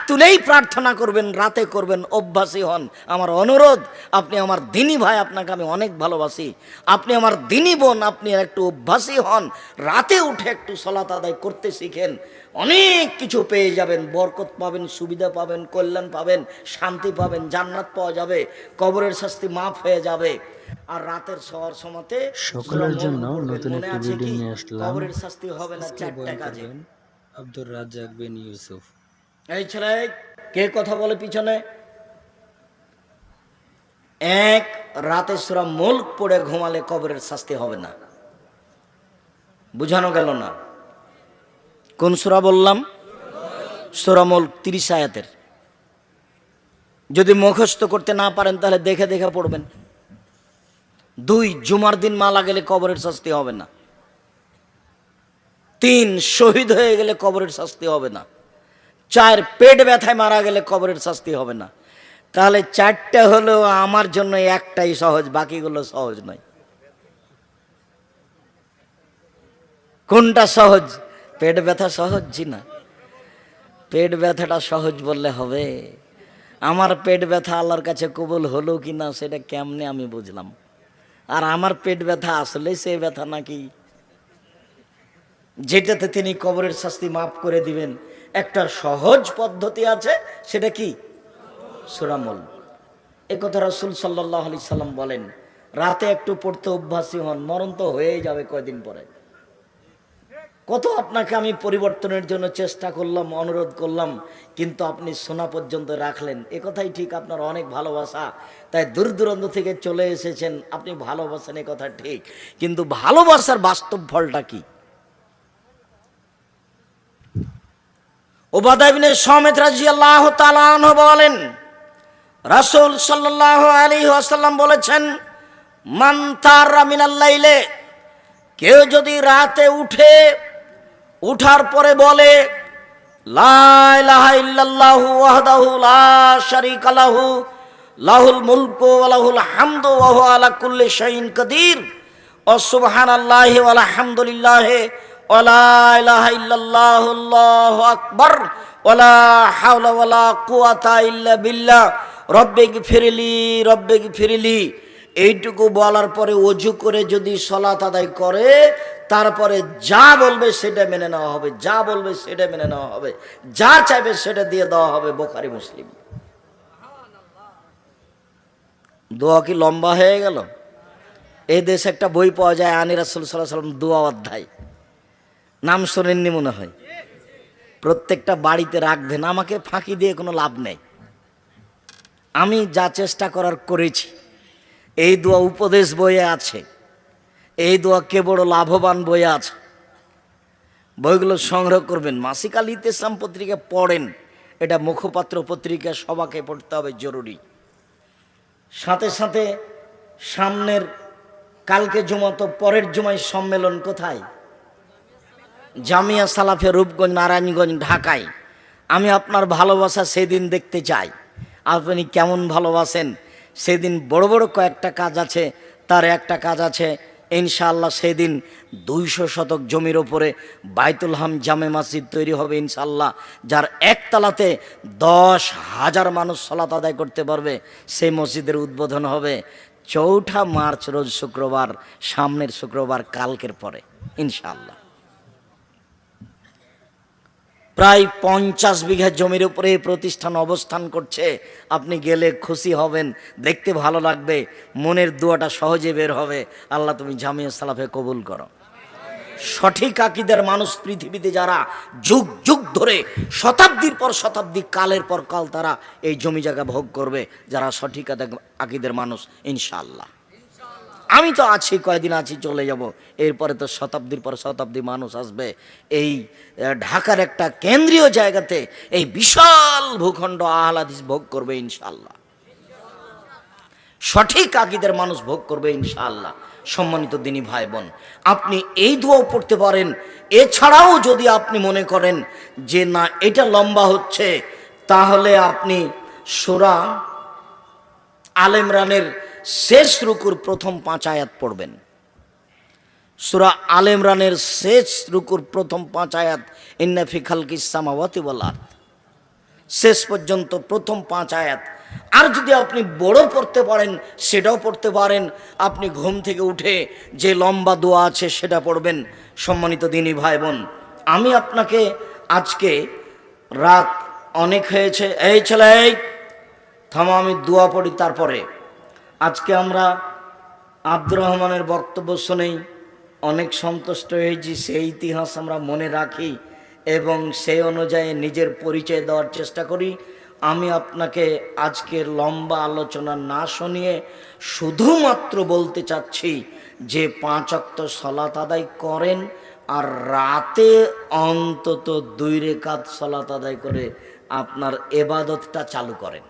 তুলেই প্রার্থনা করবেন, রাতে করবেন, অভ্যাসী হন। আমার অনুরোধ, আপনি আমার দিনী ভাই, আপনাকে আমি অনেক ভালোবাসি, আপনি আমার দিনী বোন, আপনি একটু অভ্যাসী হন, রাতে উঠে একটু সালাত আদায় করতে শিখেন, অনেক কিছু পেয়ে যাবেন, বরকত পাবেন, সুবিধা পাবেন, কল্যাণ পাবেন, শান্তি পাবেন, জান্নাত পাওয়া যাবে, কবরের শাস্তি মাফ হয়ে যাবে। আর রাতের শোয়ার সময়তে সকলের জন্য নতুন মনে একটি আছে ভিডিও কি, নিয়ে আসলাম। কবরের শাস্তি হবে না আজকে চারটা বয়ান কাজে। করবেন আব্দুর রাজ্জাক বিন ইউসুফ। এই ছেলে, কে কথা বলে পিছনে? এক, রাতে সূরা মুলক পড়ে ঘুমালে কবরের শাস্তি হবে না। বুঝানো গেল না? কোন সূরা বললাম? সূরা মুলক 30 আয়াতের। যদি মুখস্থ করতে না পারেন তাহলে দেখে দেখে পড়বেন। 2, জুমার দিন মারা গেলে কবরের শাস্তি হবে না। 3, শহীদ হয়ে গেলে কবরের শাস্তি হবে না। 4, পেট ব্যথায় মারা গেলে কবরের শাস্তি হবে না। তাহলে 4টা হলো আমার জন্য, একটাই সহজ, বাকিগুলো সহজ নয়। কোনটা সহজ? পেট ব্যথা সহজ? জি না, পেট ব্যথাটা সহজ বললে হবে? আমার পেট ব্যথা আল্লাহর কাছে কবুল হলো কি না সেটা কেমনে আমি বুঝলাম? আর আমার পেট ব্যথা আসলে সে ব্যথা নাকি যেটাতে তিনি কবরের শাস্তি মাফ করে দিবেন? একটা সহজ পদ্ধতি আছে, সেটা কি? সূরা মুলক। এ কথা রাসূল সাল্লাল্লাহু আলাইহি সাল্লাম বলেন, রাতে একটু পড়তে অভ্যাসী হন, মরণ তো হয়েই যাবে কয়দিন পরে। কত আপনাকে আমি পরিবর্তনের জন্য চেষ্টা করলাম, অনুরোধ করলাম, কিন্তু আপনি শোনা পর্যন্ত রাখলেন। এ কথাই ঠিক, আপনার অনেক ভালোবাসা, তাই দূর দূরান্ত থেকে চলে এসেছেন, আপনি ভালোবাসেন, এ কথা ঠিক, কিন্তু ভালোবাসার বাস্তব ফলটা কি? উবাদা ইবনে সামিত রাদিয়াল্লাহু তাআলা আনহু বলেন, রাসূল সাল্লাল্লাহু আলাইহি ওয়াসাল্লাম বলেছেন, মান তারা মিনাল লাইলে, কেউ যদি রাতে উঠে, উঠার পরে বলে লা ইলাহা ইল্লাল্লাহু ওয়াহদাহু লা শারীকা লাহু লাহুল মুলকু ওয়া লাহুল হামদু ওয়া হুয়া আলা কুল্লি শাইইন কাদির ও সুবহানাল্লাহি ওয়া আলহামদুলিল্লাহি ওয়া লা ইলাহা ইল্লাল্লাহু আল্লাহু আকবার ওয়া লা হাওলা ওয়া লা কুওয়াতা ইল্লা বিল্লাহ রব্বিগফিরলি রব্বিগফিরলি, এইটুকু বলার পরে ওযু করে যদি সালাত আদায় করে, তারপরে যা বলবে সেটা মেনে নেওয়া হবে, যা বলবে সেটা মেনে নেওয়া হবে, যা চাইবে সেটা দিয়ে দেওয়া হবে। বুখারী মুসলিম। দোয়া কি লম্বা হয়ে গেল? এই দেশে একটা বই পাওয়া যায়, আনি রাসূল সাল্লাল্লাহু আলাইহি ওয়াসাল্লাম দোয়া অধ্যায়, নাম শোনেননি মনে হয়? প্রত্যেকটা বাড়িতে রাখবেন, আমাকে ফাঁকি দিয়ে কোনো লাভ নেই। আমি যা চেষ্টা করার করেছি। এই দোয়া উপদেশ বইয়ে আছে, এই দোয়া কে বড় লাভবান বইয়ে আছে। বইগুলো সংগ্রহ করবেন, মাসিক আল ইতিসাম পত্রিকা পড়েন, এটা মুখপাত্র পত্রিকা, সবাকে পড়তে হবে, জরুরি। সাথে সাথে সামনের কালকে জুমা, তো পরের জুমায় সম্মেলন কোথায়? জামিয়া সালাফে, রূপগঞ্জ, নারায়ণগঞ্জ, ঢাকায়। আমি আপনার ভালোবাসা সেদিন দেখতে চাই, আপনি কেমন ভালোবাসেন। সেদিন বড় বড় কয়েকটা কাজ আছে, তার একটা কাজ আছে ইনশাআল্লাহ, সেদিন 200 শতক জমির ওপরে বাইতুল হাম জামে মসজিদ তৈরি হবে ইনশাআল্লাহ, যার একতলাতে 10,000 মানুষ সালাত আদায় করতে পারবে। সেই মসজিদের উদ্বোধন হবে 4 মার্চ রোজ শুক্রবার, সামনের শুক্রবার, কালকের পরে ইনশাআল্লাহ। প্রায় 50 বিঘা জমির উপরে এই প্রতিষ্ঠান অবস্থান করছে। আপনি গেলে খুশি হবেন, দেখতে ভালো লাগবে, মনের দোয়াটা সহজে বের হবে। আল্লাহ তুমি জামিয়া সালাফে কবুল করো। সঠিক আকীদার মানুষ পৃথিবীতে যারা যুগ যুগ ধরে, শতাব্দীর পর শতাব্দী, কালের পর কাল তারা এই জমি জায়গা ভোগ করবে, যারা সঠিক আকীদার মানুষ ইনশাআল্লাহ। আমি তো আছি, কয়দিন আছি, চলে যাব, এরপরে তো শতাব্দীর পর শতাব্দী মানুষ আসবে। এই ঢাকার একটা কেন্দ্রীয় জায়গাতে এই বিশাল ভূখণ্ড আহলে হাদিস ভোগ করবে ইনশাআল্লাহ, সঠিক আকীদার মানুষ ভোগ করবে ইনশাআল্লাহ। সম্মানিত দিনী ভাই বোন, আপনি এই দোয়াও পড়তে পারেন। এছাড়াও যদি আপনি মনে করেন যে না এটা লম্বা হচ্ছে, তাহলে আপনি সূরা আলে ইমরানের শেষ রুকুর প্রথম 5 আয়াত পড়বেন। সূরা আলে ইমরানের শেষ রুকুর প্রথম 5 আয়াত, ইন্না ফি খালকিস সামাওয়াতি ওয়াল আরদ, শেষ পর্যন্ত প্রথম 5 আয়াত। আর যদি আপনি বড় পড়তে পারেন সেটাও পড়তে পারেন। আপনি ঘুম থেকে উঠে যে লম্বা দোয়া আছে সেটা পড়বেন। সম্মানিত দিনী ভাই বোন, আমি আপনাকে আজকে রাত অনেক হয়েছে, এই ছেলে এই থামো, আমি দোয়া পড়ি তারপরে। আজকে আমরা আব্দুর রহমানের বক্তব্য শুনেই অনেক সন্তুষ্ট হয়েছি, সেই ইতিহাস আমরা মনে রাখি এবং সেই অনুযায়ী নিজের পরিচয় দেওয়ার চেষ্টা করি। আমি আপনাকে আজকের লম্বা আলোচনা না শুনিয়ে শুধুমাত্র বলতে চাচ্ছি যে 5 ওয়াক্ত সালাত আদায় করেন আর রাতে অন্তত 2 রাকাত সালাত আদায় করে আপনার ইবাদতটা চালু করেন।